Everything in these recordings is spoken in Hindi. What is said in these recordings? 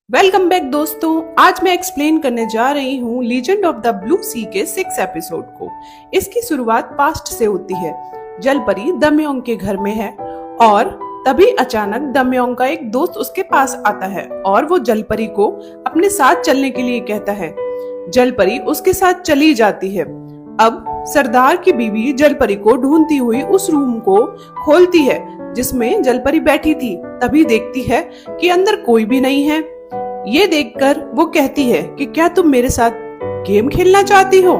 वेलकम बैक दोस्तों। आज मैं एक्सप्लेन करने जा रही हूँ लीजेंड ऑफ द ब्लू सी के 6 एपिसोड को। इसकी शुरुआत पास्ट से होती है। जलपरी दमयोंग के घर में है और तभी अचानक दमयोंग का एक दोस्त उसके पास आता है और वो जलपरी को अपने साथ चलने के लिए कहता है। जलपरी उसके साथ चली जाती है। अब सरदार की बीवी जलपरी को ढूंढती हुई उस रूम को खोलती है जिसमें जलपरी बैठी थी। तभी देखती है कि अंदर कोई भी नहीं है। ये देखकर वो कहती है कि क्या तुम मेरे साथ गेम खेलना चाहती हो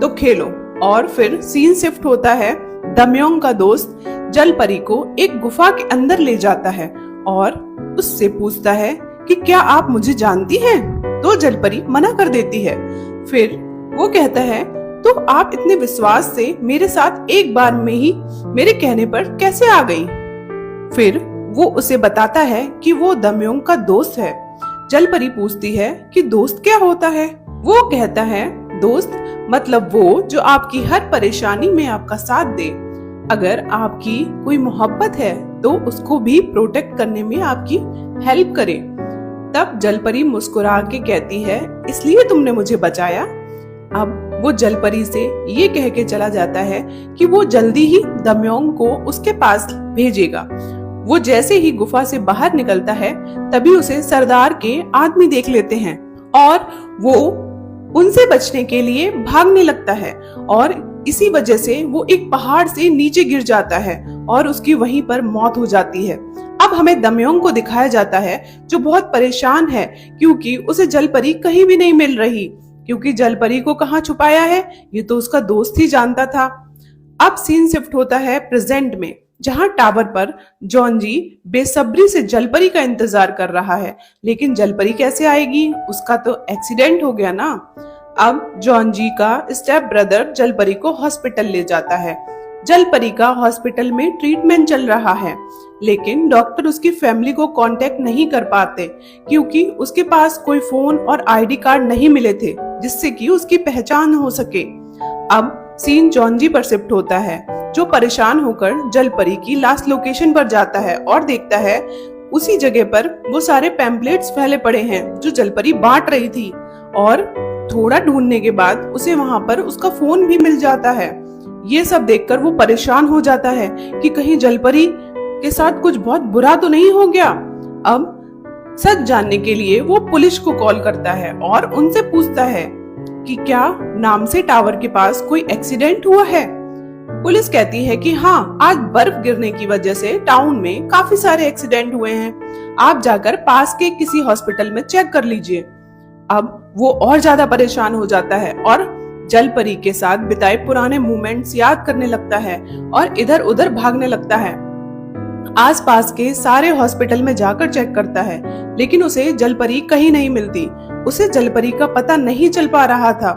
तो खेलो। और फिर सीन शिफ्ट होता है। दमयोंग का दोस्त जलपरी को एक गुफा के अंदर ले जाता है और उससे पूछता है कि क्या आप मुझे जानती हैं? तो जलपरी मना कर देती है। फिर वो कहता है तो आप इतने विश्वास से मेरे साथ एक बार में ही मेरे कहने पर कैसे आ गई? फिर वो उसे बताता है कि वो दमयोंग का दोस्त है। जलपरी पूछती है कि दोस्त क्या होता है? वो कहता है दोस्त मतलब वो जो आपकी हर परेशानी में आपका साथ दे। अगर आपकी कोई मोहब्बत है तो उसको भी प्रोटेक्ट करने में आपकी हेल्प करे। तब जलपरी मुस्कुरा के कहती है इसलिए तुमने मुझे बचाया। अब वो जलपरी से ये कह के चला जाता है कि वो जल्दी ही दमयोंग को उसके पास भेजेगा। वो जैसे ही गुफा से बाहर निकलता है तभी उसे सरदार के आदमी देख लेते हैं और वो उनसे बचने के लिए भागने लगता है और इसी वजह से वो एक पहाड़ से नीचे गिर जाता है और उसकी वहीं पर मौत हो जाती है। अब हमें दमयोंग को दिखाया जाता है जो बहुत परेशान है क्योंकि उसे जलपरी कहीं भी नहीं मिल रही। क्योंकि जलपरी को कहाँ छुपाया है ये तो उसका दोस्त ही जानता था। अब सीन शिफ्ट होता है प्रेजेंट में, जहां टावर पर जॉन्जी बेसब्री से जलपरी का इंतजार कर रहा है। लेकिन जलपरी कैसे आएगी? उसका तो एक्सीडेंट हो गया ना। अब जॉन्जी का स्टेप ब्रदर जलपरी को हॉस्पिटल ले जाता है। जलपरी का हॉस्पिटल में ट्रीटमेंट चल रहा है लेकिन डॉक्टर उसकी फैमिली को कांटेक्ट नहीं कर पाते क्योंकि उसके पास कोई फोन और आईडी कार्ड नहीं मिले थे जिससे कि उसकी पहचान हो सके। अब सीन जॉन्जी पर शिफ्ट होता है जो परेशान होकर जलपरी की लास्ट लोकेशन पर जाता है और देखता है उसी जगह पर वो सारे पैम्पलेट्स फैले पड़े हैं जो जलपरी बांट रही थी। और थोड़ा ढूंढने के बाद उसे वहां पर उसका फोन भी मिल जाता है। ये सब देखकर वो परेशान हो जाता है कि कहीं जलपरी के साथ कुछ बहुत बुरा तो नहीं हो गया। अब सच जानने के लिए वो पुलिस को कॉल करता है और उनसे पूछता है कि क्या नाम से टावर के पास कोई एक्सीडेंट हुआ है। पुलिस कहती है कि हाँ, आज बर्फ गिरने की वजह से टाउन में काफी सारे एक्सीडेंट हुए हैं। आप जाकर पास के किसी हॉस्पिटल में चेक कर लीजिए। अब वो और ज्यादा परेशान हो जाता है और जलपरी के साथ बिताए पुराने मोमेंट्स याद करने लगता है और इधर उधर भागने लगता है। आसपास के सारे हॉस्पिटल में जाकर चेक करता है लेकिन उसे जलपरी कहीं नहीं मिलती। उसे जलपरी का पता नहीं चल पा रहा था।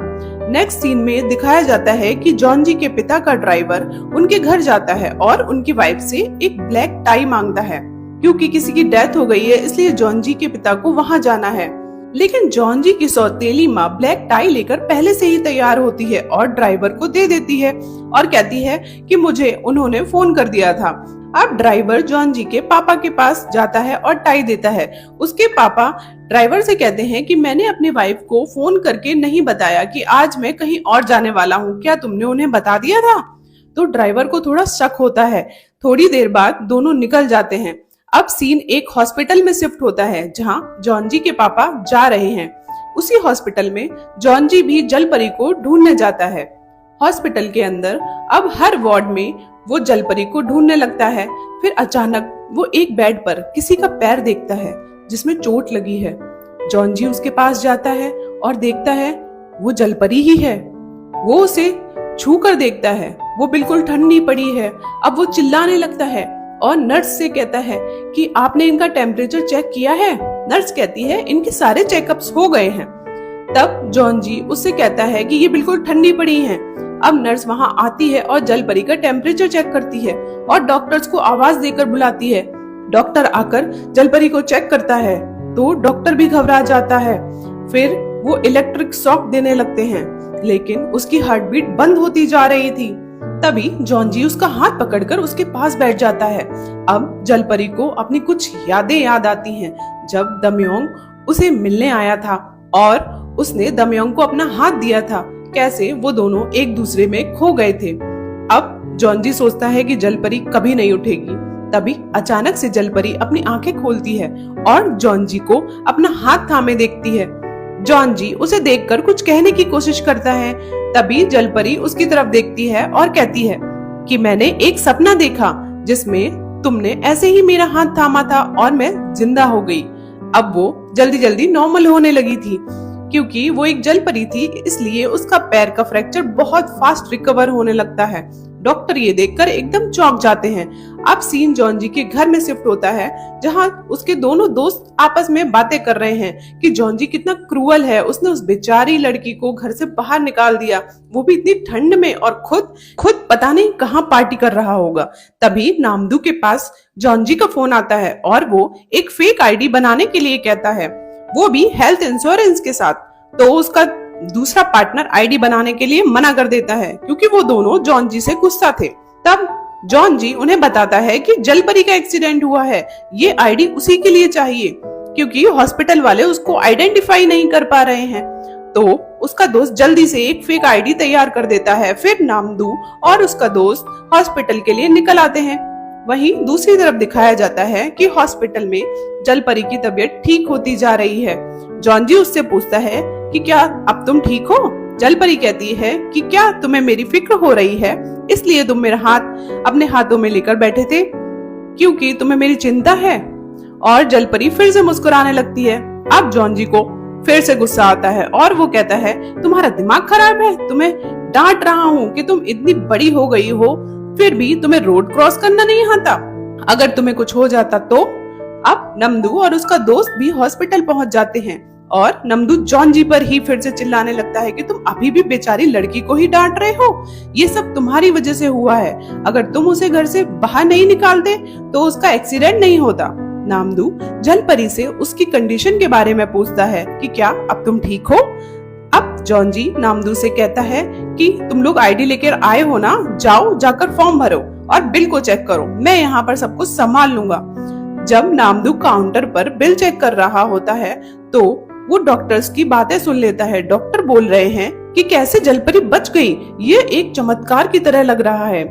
नेक्स्ट सीन में दिखाया जाता है कि जॉन्जी के पिता का ड्राइवर उनके घर जाता है और उनकी वाइफ से एक ब्लैक टाई मांगता है। क्योंकि किसी की डेथ हो गई है इसलिए जॉन्जी के पिता को वहां जाना है। लेकिन जॉन्जी की सौतेली माँ ब्लैक टाई लेकर पहले से ही तैयार होती है और ड्राइवर को दे देती है और कहती है कि मुझे उन्होंने फोन कर दिया था। अब ड्राइवर जॉन्जी के पापा के पास जाता है और टाई देता है। उसके पापा ड्राइवर से कहते हैं कि मैंने अपनी वाइफ को फोन करके नहीं बताया कि आज मैं कहीं और जाने वाला हूँ, क्या तुमने उन्हें बता दिया था? तो ड्राइवर को थोड़ा शक होता है। थोड़ी देर बाद दोनों निकल जाते हैं। अब सीन एक हॉस्पिटल में शिफ्ट होता है जहाँ जॉन्जी के पापा जा रहे हैं। उसी हॉस्पिटल में जॉन्जी भी जलपरी को ढूंढने जाता है। हॉस्पिटल के अंदर अब हर वार्ड में वो जलपरी को ढूंढने लगता है। फिर अचानक वो एक बेड पर किसी का पैर देखता है जिसमें चोट लगी है। जॉन्जी उसके पास जाता है और देखता है वो जलपरी ही है। वो उसे छू कर देखता है, वो बिल्कुल ठंडी पड़ी है। अब वो चिल्लाने लगता है और नर्स से कहता है कि आपने इनका टेम्परेचर चेक किया है? नर्स कहती है इनके सारे चेकअप्स हो गए हैं। तब जॉन्जी उससे कहता है कि ये बिल्कुल ठंडी पड़ी हैं। अब नर्स वहां आती है और जलपरी का टेम्परेचर चेक करती है और डॉक्टर्स को आवाज देकर बुलाती है। डॉक्टर आकर जलपरी को चेक करता है तो डॉक्टर भी घबरा जाता है। फिर वो इलेक्ट्रिक शॉक देने लगते हैं लेकिन उसकी हार्ट बीट बंद होती जा रही थी। तभी जॉन्जी उसका हाथ पकड़कर उसके पास बैठ जाता है। अब जलपरी को अपनी कुछ यादें याद आती हैं जब दमयोंग उसे मिलने आया था और उसने दमयंग को अपना हाथ दिया था। कैसे वो दोनों एक दूसरे में खो गए थे। अब जॉन्जी सोचता है कि जलपरी कभी नहीं उठेगी। तभी अचानक से जलपरी अपनी आंखें खोलती है और जॉन्जी को अपना हाथ थामे देखती है। जॉन्जी उसे देखकर कुछ कहने की कोशिश करता है। तभी जलपरी उसकी तरफ देखती है और कहती है कि मैंने एक सपना देखा जिसमें तुमने ऐसे ही मेरा हाथ थामा था और मैं जिंदा हो गई। अब वो जल्दी जल्दी नॉर्मल होने लगी थी। क्योंकि वो एक जलपरी थी इसलिए उसका पैर का फ्रैक्चर बहुत फास्ट रिकवर होने लगता है। डॉक्टर ये देखकर एकदम चौंक जाते हैं। अब सीन जॉन्जी के घर में शिफ्ट होता है जहां उसके दोनों दोस्त आपस में बातें कर रहे हैं कि जॉन्जी कितना क्रूअल है, उसने उस बेचारी लड़की को घर से बाहर निकाल दिया, वो भी इतनी ठंड में, और खुद पता नहीं कहाँ पार्टी कर रहा होगा। तभी नामदू के पास जॉन्जी का फोन आता है और वो एक फेक आईडी बनाने के लिए कहता है, वो भी हेल्थ इंश्योरेंस के साथ। तो उसका दूसरा पार्टनर आईडी बनाने के लिए मना कर देता है क्योंकि वो दोनों जॉन्जी से गुस्सा थे। तब जॉन्जी उन्हें बताता है कि जलपरी का एक्सीडेंट हुआ है, ये आईडी उसी के लिए चाहिए क्योंकि हॉस्पिटल वाले उसको आइडेंटिफाई नहीं कर पा रहे हैं। तो उसका दोस्त जल्दी से एक फेक आईडी तैयार कर देता है। फिर नामदू और उसका दोस्त हॉस्पिटल के लिए निकल आते हैं। वहीं दूसरी तरफ दिखाया जाता है कि हॉस्पिटल में जलपरी की तबीयत ठीक होती जा रही है। जॉन्जी उससे पूछता है कि क्या अब तुम ठीक हो? जलपरी कहती है कि क्या तुम्हें मेरी फिक्र हो रही है, इसलिए तुम मेरा हाथ अपने हाथों में लेकर बैठे थे क्योंकि तुम्हें मेरी चिंता है। और जलपरी फिर से मुस्कुराने लगती है। अब जॉन्जी को फिर से गुस्सा आता है और वो कहता है, तुम्हारा दिमाग खराब है, तुम्हें डांट रहा हूँ कि तुम इतनी बड़ी हो गई हो फिर भी तुम्हें रोड क्रॉस करना नहीं आता, अगर तुम्हें कुछ हो जाता तो। अब नमदू और उसका दोस्त भी हॉस्पिटल पहुंच जाते हैं और नमदू जॉन्जी पर ही फिर से चिल्लाने लगता है कि तुम अभी भी बेचारी लड़की को ही डांट रहे हो, ये सब तुम्हारी वजह से हुआ है, अगर तुम उसे घर से बाहर नहीं निकालते तो उसका एक्सीडेंट नहीं होता। नामदू जलपरी से उसकी कंडीशन के बारे में पूछता है कि क्या अब तुम ठीक हो। अब जॉन्जी नामदू से कहता है कि तुम लोग आईडी लेकर आए हो ना, जाओ जाकर फॉर्म भरो और बिल को चेक करो, मैं यहाँ पर सब कुछ संभाल लूंगा। जब नामदू काउंटर पर बिल चेक कर रहा होता है तो वो डॉक्टर्स की बातें सुन लेता है। डॉक्टर बोल रहे हैं कि कैसे जलपरी बच गई, ये एक चमत्कार की तरह लग रहा है।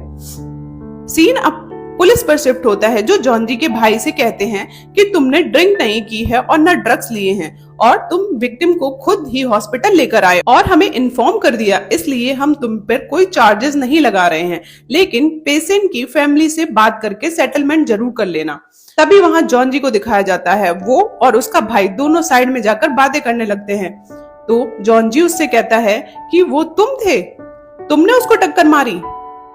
सीन अब पुलिस पर शिफ्ट होता है जो जॉन्जी के भाई से कहते हैं कि तुमने ड्रिंक नहीं की है और न ड्रग्स लिए हैं और तुम विक्टिम को खुद ही हॉस्पिटल लेकर आए और हमें इन्फॉर्म कर दिया, इसलिए हम तुम पर कोई चार्जेस नहीं लगा रहे हैं, लेकिन पेशेंट की फैमिली से बात करके सेटलमेंट जरूर कर लेना। तभी वहां जॉन्जी को दिखाया जाता है। वो और उसका भाई दोनों साइड में जाकर बातें करने लगते हैं। तो जॉन्जी उससे कहता है कि वो तुम थे, तुमने उसको टक्कर मारी।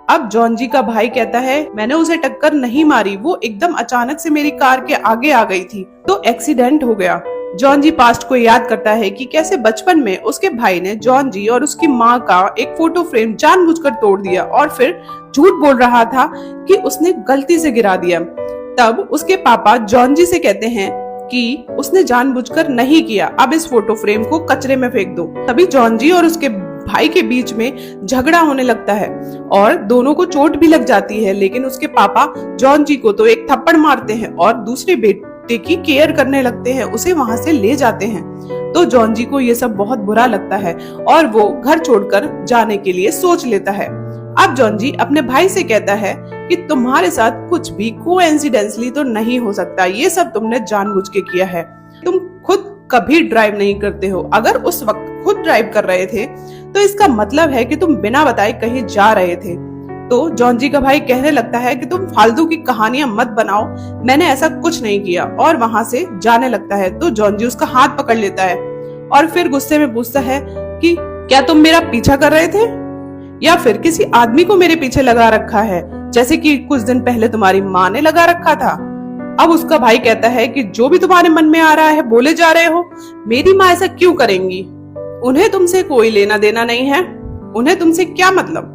अब जॉन्जी का भाई कहता है, मैंने उसे टक्कर नहीं मारी, वो एकदम अचानक से मेरी कार के आगे आ गई थी तो एक्सीडेंट हो गया। जॉन्जी पास्ट को याद करता है कि कैसे बचपन में उसके भाई ने जॉन्जी और उसकी माँ का एक फोटो फ्रेम जानबूझकर तोड़ दिया और फिर झूठ बोल रहा था कि उसने गलती से गिरा दिया। तब उसके पापा जॉन्जी से कहते हैं कि उसने जानबूझकर नहीं किया, अब इस फोटो फ्रेम को कचरे में फेंक दो। तभी जॉन्जी और उसके भाई के बीच में झगड़ा होने लगता है और दोनों को चोट भी लग जाती है, लेकिन उसके पापा जॉन्जी को तो एक थप्पड़ मारते हैं और दूसरे बेटे की केयर करने लगते हैं, उसे वहां से ले जाते हैं। तो जॉन्जी को ये सब बहुत बुरा लगता है और वो घर छोड़कर जाने के लिए सोच लेता है। अब जॉन्जी अपने भाई से कहता है कि तुम्हारे साथ कुछ भी कोइंसिडेंटली तो नहीं हो सकता, ये सब तुमने जानबूझ के किया है, तुम खुद कभी ड्राइव नहीं करते हो, अगर उस वक्त खुद ड्राइव कर रहे थे तो इसका मतलब है कि तुम बिना बताए कहीं जा रहे थे। तो जॉन्जी का भाई कहने लगता है कि तुम फालतू की कहानियां मत बनाओ, मैंने ऐसा कुछ नहीं किया, और वहां से जाने लगता है। तो जॉन्जी उसका हाथ पकड़ लेता है और फिर गुस्से में पूछता है कि क्या तुम मेरा पीछा कर रहे थे या फिर किसी आदमी को मेरे पीछे लगा रखा है, जैसे कि कुछ दिन पहले तुम्हारी माँ ने लगा रखा था। अब उसका भाई कहता है कि जो भी तुम्हारे मन में आ रहा है बोले जा रहे हो, मेरी माँ ऐसा क्यों करेंगी, उन्हें तुमसे कोई लेना देना नहीं है, उन्हें तुमसे क्या मतलब।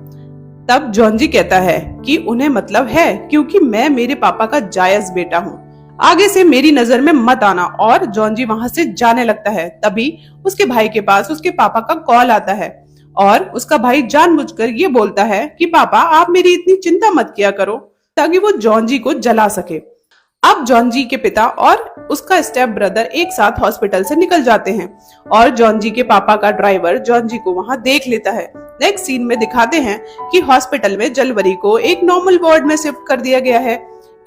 तब जॉन्जी कहता है कि उन्हें मतलब है, क्योंकि मैं मेरे पापा का जायज बेटा हूँ, आगे से मेरी नजर में मत आना। और जॉन्जी वहां से जाने लगता है। तभी उसके भाई के पास उसके पापा का कॉल आता है और उसका भाई जानबूझकर ये बोलता है कि पापा आप मेरी इतनी चिंता मत किया करो, ताकि वो जॉन्जी को जला सके। अब जॉन जी के पिता और उसका स्टेप ब्रदर एक साथ हॉस्पिटल से निकल जाते हैं और जॉन जी के पापा का ड्राइवर जॉन जी को वहां देख लेता है। नेक्स्ट सीन में दिखाते हैं कि हॉस्पिटल में जलपरी को एक नॉर्मल वार्ड में शिफ्ट कर दिया गया है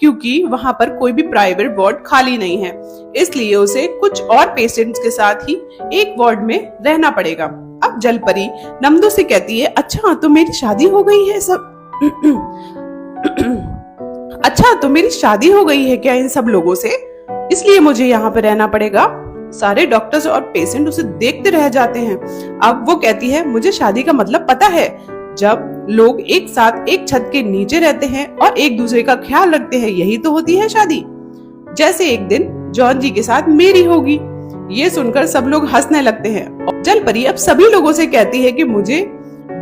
क्योंकि वहां पर कोई भी प्राइवेट वार्ड खाली नहीं है, इसलिए उसे कुछ और पेशेंट्स के साथ ही एक वार्ड में रहना पड़ेगा। अब जलपरी नंदू से कहती है, अच्छा तो मेरी शादी हो गई है सब अच्छा तो मेरी शादी हो गई है क्या इन सब लोगों से, इसलिए मुझे यहाँ पे रहना पड़ेगा। सारे डॉक्टर्स और पेशेंट उसे देखते रह जाते हैं। अब वो कहती है, मुझे शादी का मतलब पता है, जब लोग एक साथ एक छत के नीचे रहते हैं और एक दूसरे का ख्याल रखते हैं, यही तो होती है शादी। जैसे एक दिन जॉन जी के साथ मेरी होगी। ये सुनकर सब लोग हंसने लगते हैं। जलपरी अब सभी लोगों से कहती है कि मुझे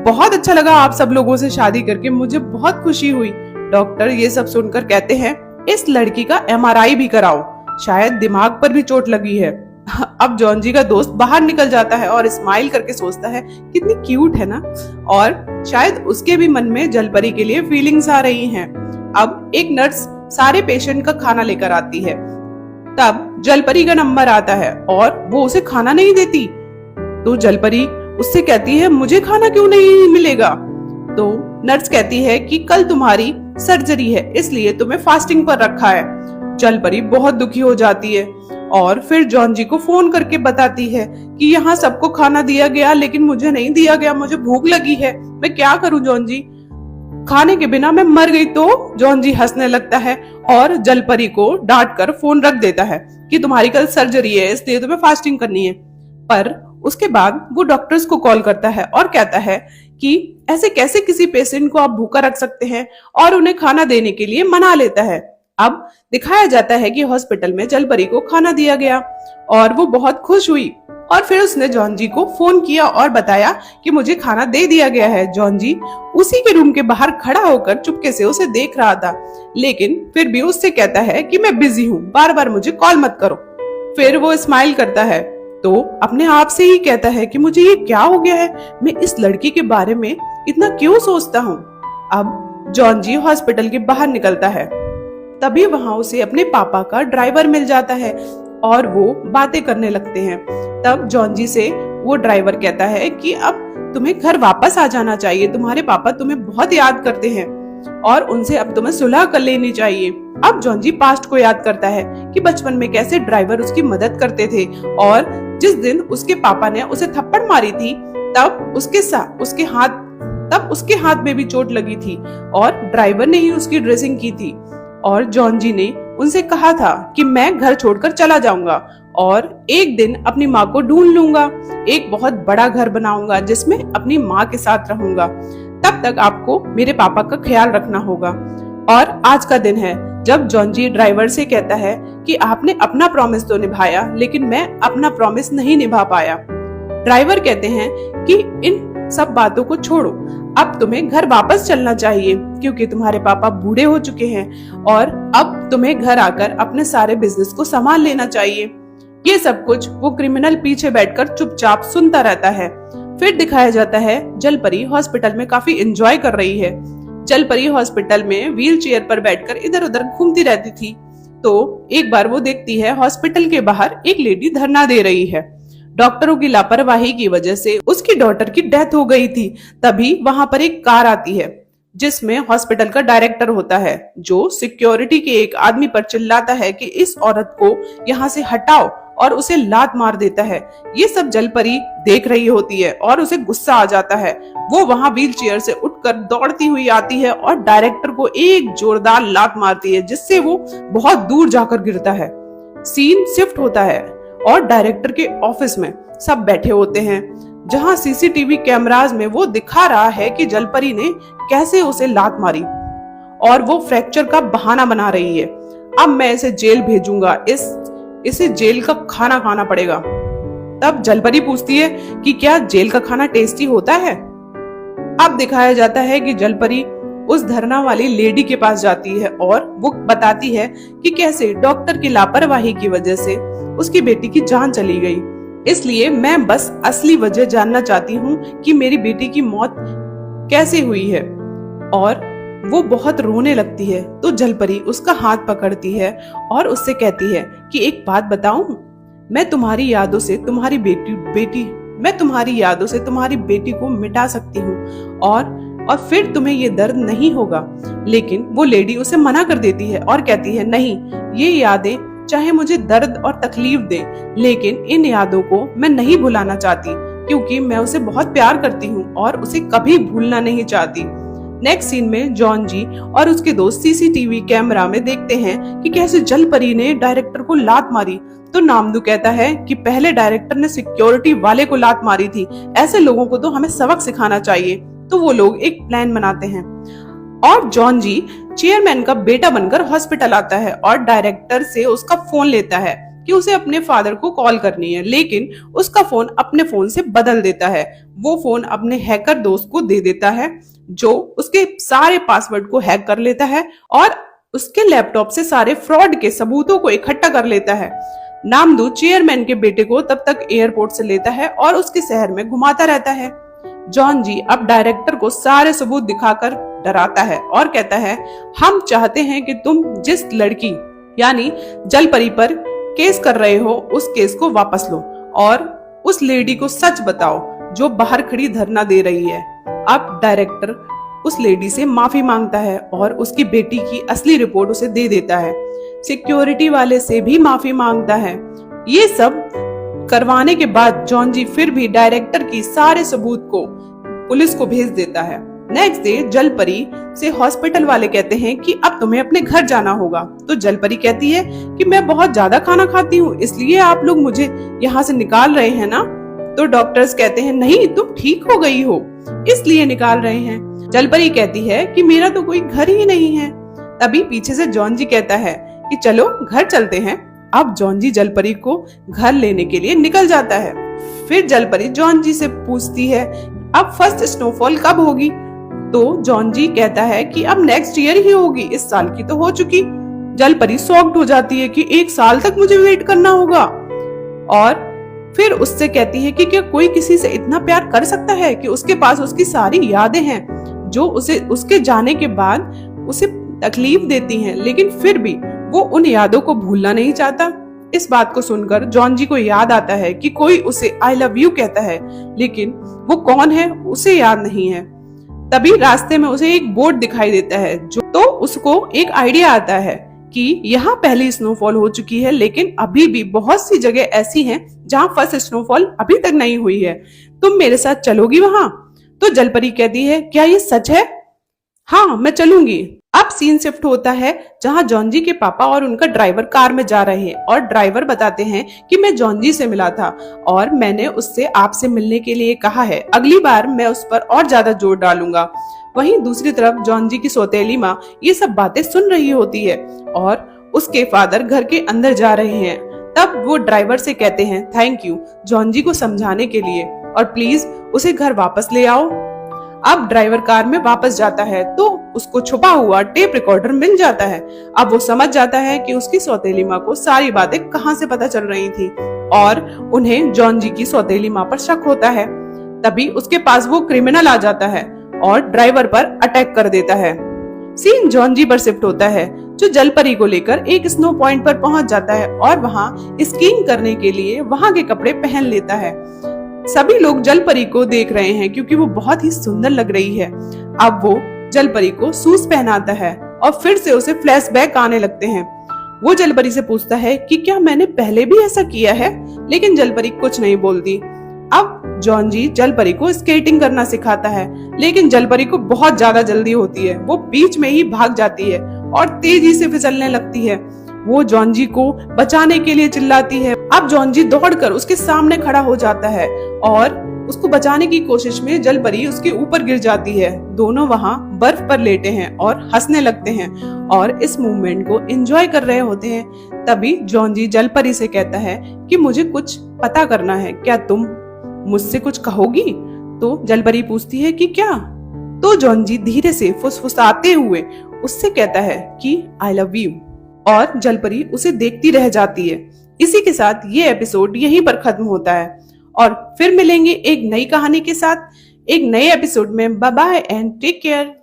बहुत अच्छा लगा आप सब लोगों से शादी करके, मुझे बहुत खुशी हुई। डॉक्टर ये सब सुनकर कहते हैं, इस लड़की का MRI भी कराओ, शायद दिमाग पर भी चोट लगी है। अब जॉन जी का दोस्त बाहर निकल जाता है और स्माइल करके सोचता है, कितनी क्यूट है ना, और शायद उसके भी मन में जलपरी के लिए फीलिंग्स आ रही हैं। अब एक नर्स सारे पेशेंट का खाना लेकर आती है। तब जलपरी का नंबर आता है और वो उसे खाना नहीं देती, तो जलपरी उससे कहती है, मुझे खाना क्यों नहीं मिलेगा। तो नर्स कहती है कि कल तुम्हारी सर्जरी है, इसलिए तुम्हें फास्टिंग पर रखा है। जलपरी बहुत दुखी हो जाती है और फिर जॉन जी को फोन करके बताती है कि यहाँ सबको खाना दिया गया लेकिन मुझे नहीं दिया गया, मुझे भूख लगी है, मैं क्या करूं जॉन जी, खाने के बिना मैं मर गई। तो जॉन जी हंसने लगता है और जलपरी को डांट कर फोन रख देता है कि तुम्हारी कल सर्जरी है, इसलिए तुम्हें फास्टिंग करनी है। पर उसके बाद वो डॉक्टर्स को कॉल करता है और कहता है कि ऐसे कैसे किसी पेशेंट को आप भूखा रख सकते हैं, और उन्हें खाना देने के लिए मना लेता है। अब दिखाया जाता है कि हॉस्पिटल में जलपरी को खाना दिया गया और वो बहुत खुश हुई और फिर उसने जॉन जी को फोन किया और बताया कि मुझे खाना दे दिया गया है। जॉन जी उसी के रूम के बाहर खड़ा होकर चुपके से उसे देख रहा था, लेकिन फिर भी उससे कहता है कि मैं बिजी हूँ, बार बार मुझे कॉल मत करो। फिर वो स्माइल करता है तो अपने आप से ही कहता है कि मुझे ये क्या हो गया है, मैं इस लड़की के बारे में इतना क्यों सोचता हूँ। अब जॉन जी हॉस्पिटल के बाहर निकलता है, तभी वहां उसे अपने पापा का ड्राइवर मिल जाता है और वो बातें करने लगते हैं। तब जॉन जी से वो ड्राइवर कहता है कि अब तुम्हें घर वापस आ जाना चाहिए, तुम्हारे पापा तुम्हें बहुत याद करते हैं और उनसे अब तुम्हें सुलह कर लेनी चाहिए। अब जॉन जी पास्ट को याद करता है कि बचपन में कैसे ड्राइवर उसकी मदद करते थे और जिस दिन उसके पापा ने उसे थप्पड़ मारी थी तब उसके हाथ में भी चोट लगी थी और ड्राइवर ने ही उसकी ड्रेसिंग की थी। और जॉन जी ने उनसे कहा था कि मैं घर छोड़कर चला जाऊंगा और एक दिन अपनी माँ को ढूंढ लूंगा, एक बहुत बड़ा घर बनाऊंगा जिसमें अपनी माँ के साथ रहूंगा, तब तक आपको मेरे पापा का ख्याल रखना होगा। और आज का दिन है जब जॉन जी ड्राइवर से कहता है कि आपने अपना प्रॉमिस तो निभाया लेकिन मैं अपना प्रॉमिस नहीं निभा पाया। ड्राइवर कहते हैं कि इन सब बातों को छोड़ो, अब तुम्हें घर वापस चलना चाहिए क्योंकि तुम्हारे पापा बूढ़े हो चुके हैं और अब तुम्हें घर आकर अपने सारे बिजनेस को संभाल लेना चाहिए। ये सब कुछ वो क्रिमिनल पीछे बैठकर चुपचाप सुनता रहता है। फिर दिखाया जाता है जलपरी हॉस्पिटल में काफी एंजॉय कर रही है। जलपरी हॉस्पिटल में व्हील चेयर पर बैठकर इधर उधर घूमती रहती थी, तो एक बार वो देखती है हॉस्पिटल के बाहर एक लेडी धरना दे रही है। डॉक्टरों की लापरवाही की वजह से उसकी डॉटर की डेथ हो गई थी। तभी वहां पर एक कार आती है जिसमें हॉस्पिटल का डायरेक्टर होता है, जो सिक्योरिटी के एक आदमी पर चिल्लाता है कि इस औरत को यहाँ से हटाओ और उसे लात मार देता है। ये सब जलपरी देख रही होती है और उसे गुस्सा आ जाता है। वो वहां व्हील चेयर से उठकर दौड़ती हुई आती है और डायरेक्टर को एक जोरदार लात मारती है जिससे वो बहुत दूर जाकर गिरता है। सीन शिफ्ट होता है और डायरेक्टर के ऑफिस में सब बैठे होते हैं, जहां सीसीटीवी कैमरास में वो दिखा रहा है कि जलपरी ने कैसे उसे लात मारी और वो फ्रैक्चर का बहाना बना रही है। अब मैं इसे जेल भेजूंगा, इसे जेल का खाना खाना पड़ेगा। तब जलपरी पूछती है कि क्या जेल का खाना टेस्टी होता है। अब दिखाया जाता है कि जलपरी उस धरना वाली लेडी के पास जाती है और वो बताती है कि कैसे डॉक्टर की लापरवाही की वजह से उसकी बेटी की जान चली गई। इसलिए मैं बस असली वजह जानना चाहती हूँ कि मेरी बेटी की मौत कैसे हुई है। और वो बहुत रोने लगती है तो जलपरी उसका हाथ पकड़ती है और उससे कहती है कि एक बात बताऊं, मैं तुम्हारी यादों से तुम्हारी बेटी को मिटा सकती हूँ और फिर तुम्हें ये दर्द नहीं होगा। लेकिन वो लेडी उसे मना कर देती है और कहती है नहीं, ये यादें चाहे मुझे दर्द और तकलीफ दे, लेकिन इन यादों को मैं नहीं भुलाना चाहती क्योंकि मैं उसे बहुत प्यार करती हूँ और उसे कभी भूलना नहीं चाहती। नेक्स्ट सीन में जॉन जी और उसके दोस्त सीसीटीवी कैमरा में देखते हैं कि कैसे जलपरी ने डायरेक्टर को लात मारी। तो नामदू कहता है कि पहले डायरेक्टर ने सिक्योरिटी वाले को लात मारी थी, ऐसे लोगों को तो हमें सबक सिखाना चाहिए। तो वो लोग एक प्लान बनाते हैं और जॉन जी चेयरमैन का बेटा बनकर हॉस्पिटल आता है और डायरेक्टर से उसका फोन लेता है कि उसे अपने फादर को कॉल करनी है, लेकिन उसका फोन अपने फोन से बदल देता है। वो फोन अपने हैकर दोस्त को दे देता है जो उसके सारे पासवर्ड को हैक कर लेता है और उसके लैपटॉप से सारे फ्रॉड के सबूतों को इकट्ठा कर लेता है। नामदू चेयरमैन के बेटे को तब तक एयरपोर्ट से लेता है और उसके शहर में घुमाता रहता है। जॉन जी अब डायरेक्टर को सारे सबूत दिखाकर डराता है और कहता है, हम चाहते हैं कि तुम जिस लड़की यानी जलपरी पर केस कर रहे हो उस केस को वापस लो और उस लेडी को सच बताओ जो बाहर खड़ी धरना दे रही है। अब डायरेक्टर उस लेडी से माफी मांगता है और उसकी बेटी की असली रिपोर्ट उसे दे देता है। सिक्योरिटी वाले से भी माफी मांगता है। ये सब करवाने के बाद जॉन जी फिर भी डायरेक्टर की सारे सबूत को पुलिस को भेज देता है। नेक्स्ट डे जलपरी से हॉस्पिटल वाले कहते हैं कि अब तुम्हें अपने घर जाना होगा। तो जलपरी कहती है कि मैं बहुत ज्यादा खाना खाती हूँ, इसलिए आप लोग मुझे यहाँ से निकाल रहे हैं ना। तो डॉक्टर्स कहते हैं नहीं, तुम ठीक हो गई हो इसलिए निकाल रहे हैं। जलपरी कहती है कि मेरा तो कोई घर ही नहीं है। तभी पीछे से जॉन जी कहता है कि चलो घर चलते हैं। अब जॉन जी जलपरी को घर लेने के लिए निकल जाता है। फिर जलपरी जॉन जी से पूछती है अब फर्स्ट स्नोफॉल कब होगी। तो जॉन जी कहता है कि अब नेक्स्ट ईयर ही होगी, इस साल की तो हो चुकी। जलपरी शॉक्ड हो जाती है कि 1 साल तक मुझे वेट करना होगा और फिर उससे कहती है कि क्या कोई किसी से इतना प्यार कर सकता है कि उसके पास उसकी सारी यादें हैं जो उसे उसके जाने के बाद उसे तकलीफ देती हैं, लेकिन फिर भी वो उन यादों को भूलना नहीं चाहता। इस बात को सुनकर जॉन जी को याद आता है कि कोई उसे आई लव यू कहता है, लेकिन वो कौन है उसे याद नहीं है। तभी रास्ते में उसे एक बोर्ड दिखाई देता है तो उसको एक आइडिया आता है कि यहाँ पहली स्नोफॉल हो चुकी है, लेकिन अभी भी बहुत सी जगह ऐसी हैं जहाँ फर्स्ट स्नोफॉल अभी तक नहीं हुई है। तुम मेरे साथ चलोगी वहाँ? तो जलपरी कहती है क्या ये सच है? हाँ मैं चलूंगी। अब सीन शिफ्ट होता है जहाँ जॉन जी के पापा और उनका ड्राइवर कार में जा रहे हैं और ड्राइवर बताते हैं कि मैं जॉन जी से मिला था और मैंने उससे आपसे मिलने के लिए कहा है, अगली बार मैं उस पर और ज्यादा जोर डालूंगा। वहीं दूसरी तरफ जॉन जी की सौतेली माँ ये सब बातें सुन रही होती है और उसके फादर घर के अंदर जा रहे हैं। तब वो ड्राइवर से कहते हैं थैंक यू जॉन जी को समझाने के लिए और प्लीज उसे घर वापस ले आओ। अब ड्राइवर कार में वापस जाता है तो उसको छुपा हुआ टेप रिकॉर्डर मिल जाता है। अब वो समझ जाता है कि उसकी सौतेली माँ को सारी बातें कहाँ से पता चल रही थी और उन्हें जॉन जी की सौतेली माँ पर शक होता है। तभी उसके पास वो क्रिमिनल आ जाता है और ड्राइवर पर अटैक कर देता है। सीन जॉन जी पर शिफ्ट होता है जो जलपरी को लेकर एक स्नो पॉइंट पर पहुंच जाता है और वहां स्कीइंग करने के लिए वहां के कपड़े पहन लेता है। सभी लोग जलपरी को देख रहे हैं क्योंकि वो बहुत ही सुंदर लग रही है। अब वो जलपरी को शूज पहनाता है और फिर से उसे फ्लैशबैक आने लगते हैं। वो जलपरी से पूछता है कि क्या मैंने पहले भी ऐसा किया है, लेकिन जलपरी कुछ नहीं बोलती। अब जॉन जी जलपरी को स्केटिंग करना सिखाता है, लेकिन जलपरी को बहुत ज्यादा जल्दी होती है। वो बीच में ही भाग जाती है और तेजी से फिसलने लगती है। वो जॉन जी को बचाने के लिए चिल्लाती है। अब जॉन जी दौड़कर उसके सामने खड़ा हो जाता है और उसको बचाने की कोशिश में जलपरी उसके ऊपर गिर जाती है। दोनों वहाँ बर्फ पर लेटे हैं और हंसने लगते हैं और इस मूवमेंट को एंजॉय कर रहे होते हैं। तभी जॉन जी जलपरी से कहता है कि मुझे कुछ पता करना है, क्या तुम मुझसे कुछ कहोगी? तो जलपरी पूछती है कि क्या? तो जॉन जी धीरे से फुसफुसाते हुए उससे कहता है कि आई लव यू और जलपरी उसे देखती रह जाती है। इसी के साथ ये एपिसोड यहीं पर खत्म होता है और फिर मिलेंगे एक नई कहानी के साथ एक नए एपिसोड में। Bye bye and take care.